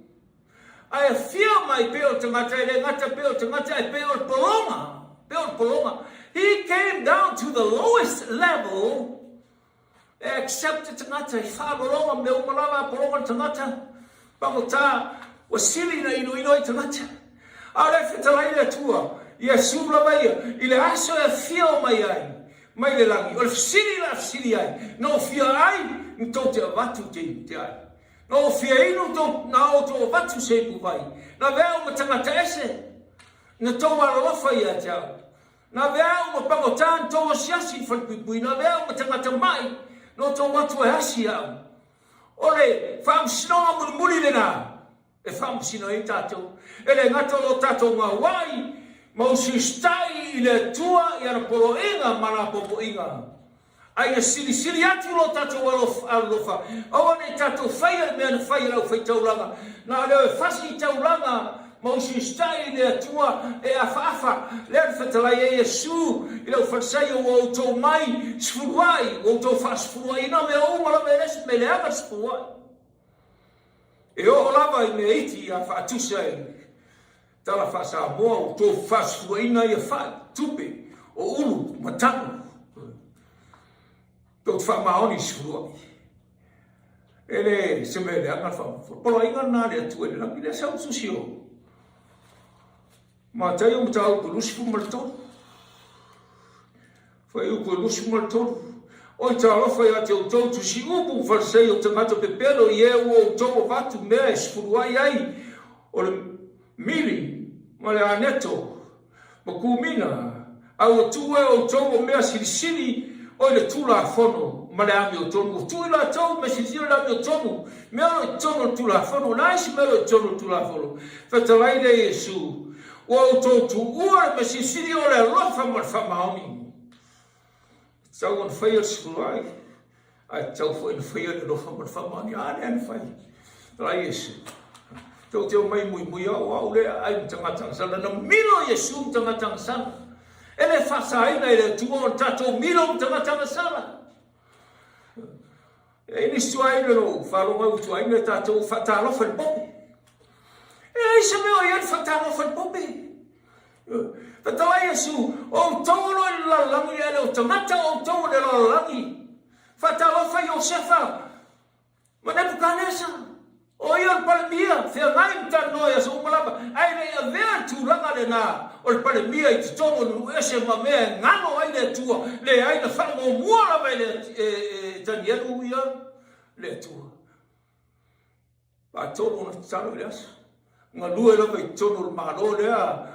Ai a fio mai peo tangata, ele ngata peo tangata, e peo polonga. He came down to the lowest level, accepted tangata, i whaolonga me umalawa polonga tangata, pangota, wa sili na ino i tangata. Aore whetalai le tua, i a sula mai, i le aso e fio mai ai, mai le langi, o le sili ai, no fia ai, nto te avatu te ai. No fia ino na o to avatu se puwai, na vea uma tangata ese, na tau alofa i a te au. Na vea uma pangotan tō siasi whanpipui, na vea uma tangata mai, no tō watu e hasi au. Ole, whaamsinoa muri le nā, e whaamsino e tātou, e le ngato lo tātou ngā wai, mausi stai i le tua i ana polo inga, mana popo inga. Ai e sili atu lo tātou alofa, awane tātou whaia mea na whaia au whai taulanga, na leo e whasi taulanga, mausi stai le atua e afa le whetalai e Yesu i lau wharsai o autou mai sfuruai, o autou whasfuruai ina me umala me resi me le aga sfuruai. E o lava i me iti a whaatusa e tala whasa moa o autou whasfuruai ina i a whaatupe o ulu matanu. Tau whamaoni sfuruai. E le se me le aga whamufu. Polo inga nā le atu e le langi le sau susio. Ma tai o mtau ko lusi fu malto. Foi o ko lusi malto. O tau foi a teu tau tu si upu farsei o tamato pepelo e o tau vatu mes furuai ai. O le mili ma le aneto. Ma kumina au tu e o tau mea sirisiri o le tula fono ma le ami o tonu. Tu la tau me sirisiri la ami o tonu. Mea o tonu tula fono. Nais mea o tonu tula fono. Fatalai le Yesu. O autou ua me sisiri o le alofa ma le whamaoni. Tau an whaia sikurai. Ai tau fwoi na whaia le alofa ma le whamaoni. Ane an whai. Rai Yesu. Tau teo mai mui au le ai mtangatanga sana. Na milo Yesu mtangatanga sana. Ele whasa aina ele tua o tatou milo mtangatanga sana. E ni suai le no whalonga utu aina tatou whatalofa le popi. E isa meo ian whatalofa le popi. Fatala Yesu, o tolo la langi ele o tamata o tolo la langi. Fatala fa Yosefa. Manebukadneza. O ia palmia, fe ngai tano ya so malaba. Ai ne ver tu langa le na. O palmia I tolo no ese mame ngano ai le tua. Le ai na fa mo mola vai le Danielu ia le tua. Pa tolo no tsalo leas. Ngalue lo vai tolo malo le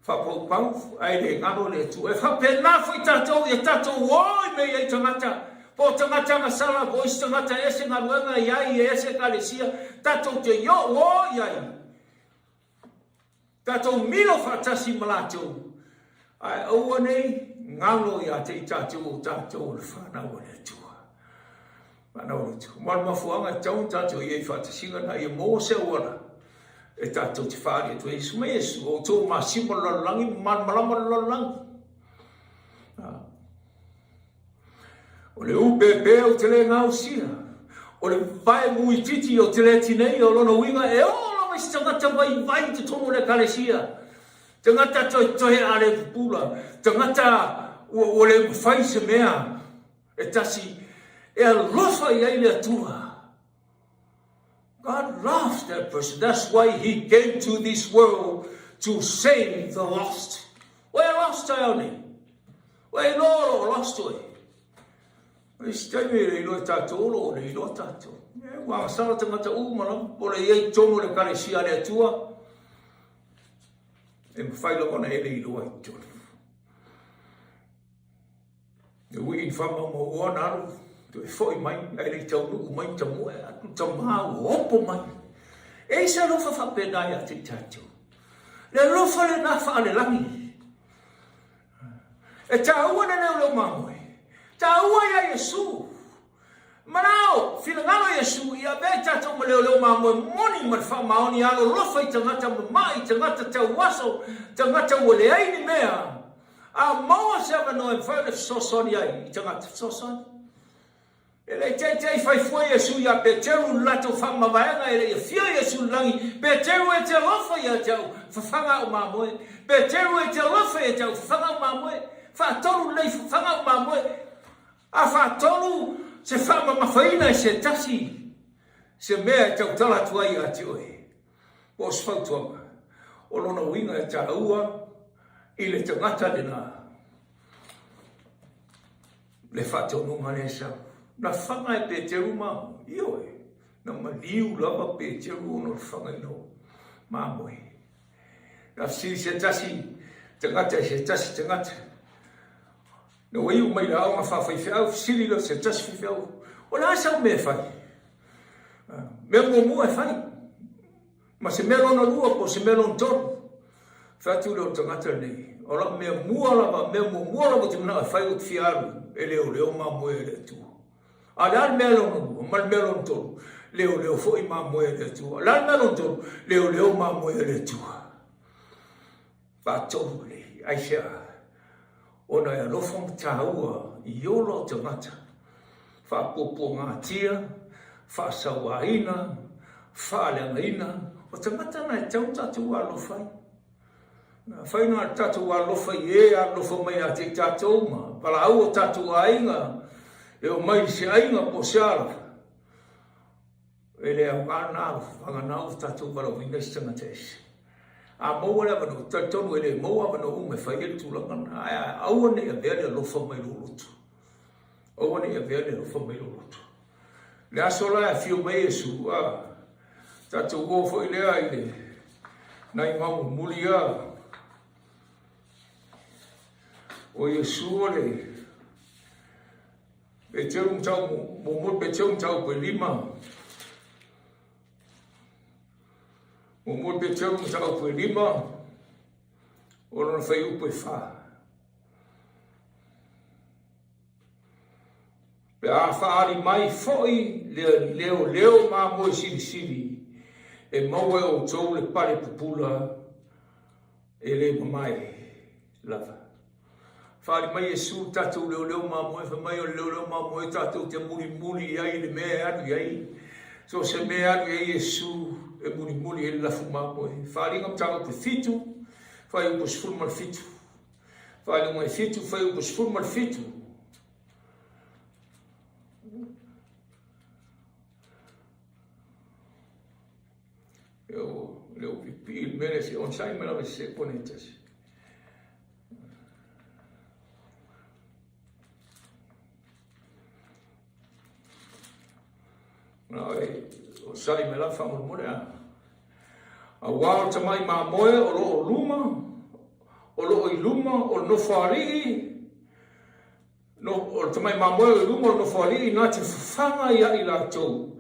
fa po pau ai le ngano le tu e fa pena foi tatou e tatou oi me ai tangata po tangata na sala po tangata ese ngaruanga ai ese kalesia tatou te yo oi ai tatou milo fa tasi malato ai o nei ngalo ya te tatou le fa na o le tu mana o tu mal ma fuanga tatou e fa tasi na e mo se ora e tatou te whaare tu Yesu me Yesu o tō masimo lalangi malama lalangi o le upepe o te le ngau sia o le vai mui titi o te le tinei o lona winga e o lama si tangata vai te tono le kalesia tangata tohe ale pupula tangata o le whai se mea e tasi e alofa I ai le atua. God loves that person. That's why He came to this world to save the lost. Where lost only? Where no lost way? It's time we know tato or we know tato. Wa sala tangata umala por ei tomo le kalesia le tua. E fai lo ona ele I lo ai to. We in fama mo ona tu foi mai ai tau no mai tamu atu tamau opo mai e se lo fa pena ia te tatu le lo fa le na fa le langi e tau na le lo mamoi tau ia Yesu manao filangalo Yesu ia be tatu mo le lo mamoi moni ma fa maoni alo lo fa tangata mai tangata tau waso tangata o le ai ni mea a mo se va no fa le sosoni ai tangata sosoni ele tei fai foi Yesu ia Peteru lato fama vaenga ele fia Yesu langi Peteru e te lofa ia tau fanga o mamoe Peteru e te lofa ia tau fanga o mamoe fa tolu lei fanga o mamoe a fa tolu se fama mafaina se tasi se mea tau tala tua ia tioe o sfautua o lona winga e taua I le tangata dena le fatonu manesa na fanga e Peteru ma io na maliu lava Peteru no fanga no mamoe na si se tasi tangata no iu mai la ma fa fai fau sili lo se tasi fau o la sa me fai me mo e fai ma se me lo no lua po se me lo ton fa tu lo tangata nei o la me mo la ti na fai o fiaru ele o le mamoe le tu Alan melon, mal melon to, leo foi ma moeda tu. Alan melon to, leo ma moeda tu. Va tole, aisha. Ona ya lo fong taua, yo lo tangata. Fa popo ngatia, fa sawaina, fa lengaina. O tangata na tau tatu alo fai. Fai na tatu alo fai e alo fo mai ate tatu ma. Pala au tatu ainga. E o mai se ainga po seala. E le au kānau, whanganau tātou wara winga si tangata ese. A maua le wano, tātonu e le maua wano ume whai e tūlangana. Aua ne a vea lofa mai lolotu. Aua ne a vea lofa mai lolotu. Le asola e fio mai Yesu, tātou gofo I lea I le. Nai mau muli o Yesu o le. Peteru mtau mo Peteru mtau pe lima. Mo Peteru mtau pe lima. O non fai upo e fa. Pe a faari mai foi leo ma mo sili. E mau e o tou le pare pupula e le mamai lava. Fale mai Yesu tatou leo mamoe fa mai o leo mamoe tatou te muli ai le mea atu ai so se mea atu ai Yesu e muli e la fuma mamoe fale ngam tau te fitu fai upo sifuru ma le fitu. Fai lunga fitu, fai upo sifuru ma le fitu. Leo pipi il mele se on sai me la vese ponetas. No, o sai me la fa murmure a wao tamai ma moe o lo luma o lo iluma o no fari no o tamai ma moe o luma o no fari na te fanga ia i la tau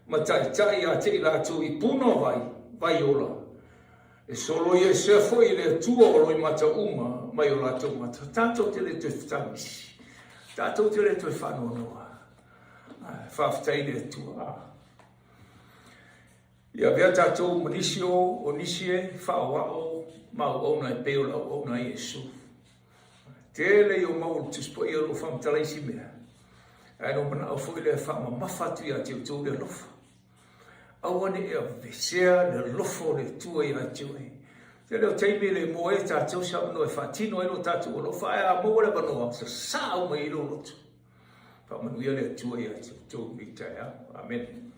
ma tai tai ia te i la tau i puno vai ola e solo ia se foi le tua o lo i mata uma mai o la tau mata tato te le te ftamisi tato te le te whanonoa whaftai le tua ia vea tatou manisi o nisi e whaawao mau ona e peo lau ona Iesu. Tele o mau tuspo i alo whamtalaisi mea. E no mana au fwoi le whaama mawhatu i a teo tō le lofa. Awane e a vesea le lofo le tua i a teo e. Tele o teime le moe tatou sa no e whatino e lo tatou o lofa. E a moa le wanoa sa sao mai ilo lotu. Whamanuia le tua i a teo tō mi tae. Amen.